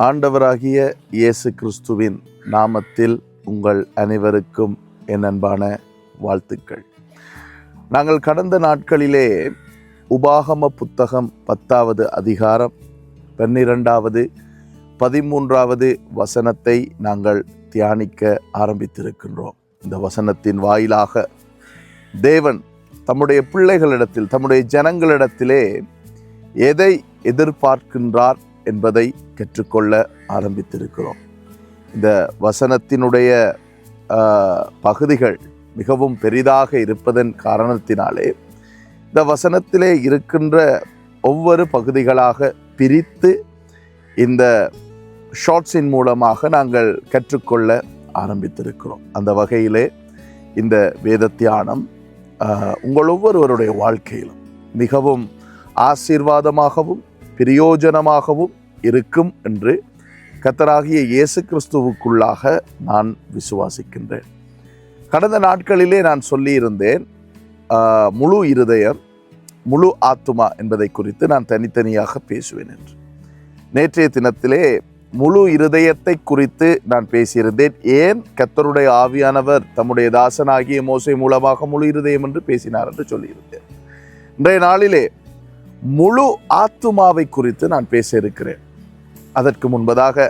ஆண்டவராகிய இயேசு கிறிஸ்துவின் நாமத்தில் உங்கள் அனைவருக்கும் என் அன்பான வாழ்த்துக்கள். நாங்கள் கடந்த நாட்களிலே உபாகம புத்தகம் 10வது அதிகாரம் 12வது 13வது வசனத்தை நாங்கள் தியானிக்க ஆரம்பித்திருக்கின்றோம். இந்த வசனத்தின் வாயிலாக தேவன் தம்முடைய பிள்ளைகளிடத்தில், தம்முடைய ஜனங்களிடத்திலே எதை எதிர்பார்க்கின்றார் என்பதை கற்றுக்கொள்ள ஆரம்பித்திருக்கிறோம். இந்த வசனத்தினுடைய பகுதிகள் மிகவும் பெரிதாக இருப்பதன் காரணத்தினாலே இந்த வசனத்திலே இருக்கின்ற ஒவ்வொரு பகுதிகளாக பிரித்து இந்த ஷார்ட்ஸின் மூலமாக நாங்கள் கற்றுக்கொள்ள ஆரம்பித்திருக்கிறோம். அந்த வகையிலே இந்த வேத தியானம் உங்கள் ஒவ்வொருவருடைய வாழ்க்கையிலும் மிகவும் ஆசீர்வாதமாகவும் பிரயோஜனமாகவும் இருக்கும் என்று கர்த்தராகிய இயேசு கிறிஸ்துவுக்குள்ளாக நான் விசுவாசிக்கின்றேன். கடந்த நாட்களிலே நான் சொல்லியிருந்தேன், முழு இருதயம் முழு ஆத்துமா என்பதை குறித்து நான் தனித்தனியாக பேசுவேன் என்று. நேற்றைய தினத்திலே முழு இருதயத்தை குறித்து நான் பேசியிருந்தேன். ஏன் கர்த்தருடைய ஆவியானவர் தம்முடைய தாசனாகிய மோசே மூலமாக முழு இருதயம் என்று பேசினார் என்று சொல்லியிருந்தேன். இன்றைய நாளிலே முழு ஆத்துமாவை குறித்து நான் பேச இருக்கிறேன். அதற்கு முன்பதாக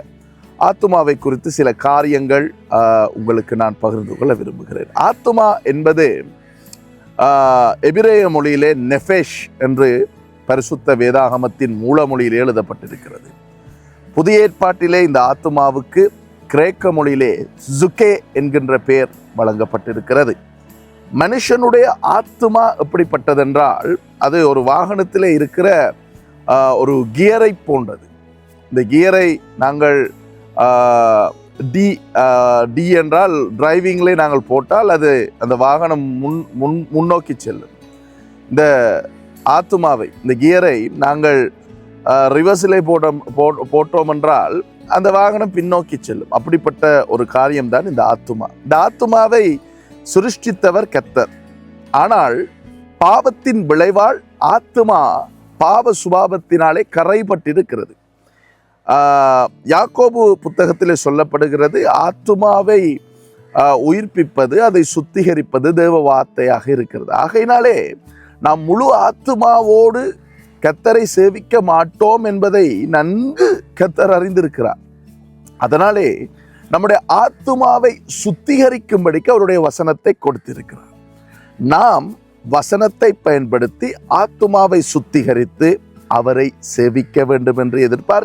ஆத்துமாவை குறித்து சில காரியங்கள் உங்களுக்கு நான் பகிர்ந்து கொள்ள விரும்புகிறேன். ஆத்துமா என்பது எபிரேய மொழியிலே நெஃபேஷ் என்று பரிசுத்த வேதாகமத்தின் மூல மொழியில் எழுதப்பட்டிருக்கிறது. புதிய ஏற்பாட்டிலே இந்த ஆத்துமாவுக்கு கிரேக்க மொழியிலே ஜுகே என்கின்ற பெயர் வழங்கப்பட்டிருக்கிறது. மனுஷனுடைய ஆத்துமா எப்படிப்பட்டதென்றால் அது ஒரு வாகனத்திலே இருக்கிற ஒரு கியரை போன்றது. இந்த கியரை நாங்கள் டி என்றால் டிரைவிங்லே நாங்கள் போட்டால் அது அந்த வாகனம் முன்னோக்கி செல்லும். இந்த ஆத்துமாவை, இந்த கியரை நாங்கள் ரிவர்ஸிலே போட்டோம் என்றால் அந்த வாகனம் பின்னோக்கி செல்லும். அப்படிப்பட்ட ஒரு காரியம்தான் இந்த ஆத்துமா. இந்த ஆத்துமாவை சிருஷ்டித்தவர் கர்த்தர். ஆனால் பாவத்தின் விளைவால் ஆத்துமா பாவ சுபாவத்தினாலே கரைபட்டிருக்கிறது. யாக்கோபு புத்தகத்திலே சொல்லப்படுகிறது, ஆத்துமாவை உயிர்ப்பிப்பது, அதை சுத்திகரிப்பது தேவ வார்த்தையாக இருக்கிறது. ஆகையினாலே நாம் முழு ஆத்துமாவோடு கர்த்தரை சேவிக்க மாட்டோம் என்பதை நன்கு கர்த்தர் அறிந்திருக்கிறார். அதனாலே நம்முடைய ஆத்துமாவை சுத்திகரிக்கும்படிக்கு அவருடைய வசனத்தை கொடுத்திருக்கிறார். நாம் வசனத்தை பயன்படுத்தி ஆத்துமாவை சுத்திகரித்து அவரை சேவிக்க வேண்டும் என்று எதிர்பார்க்கிறோம்.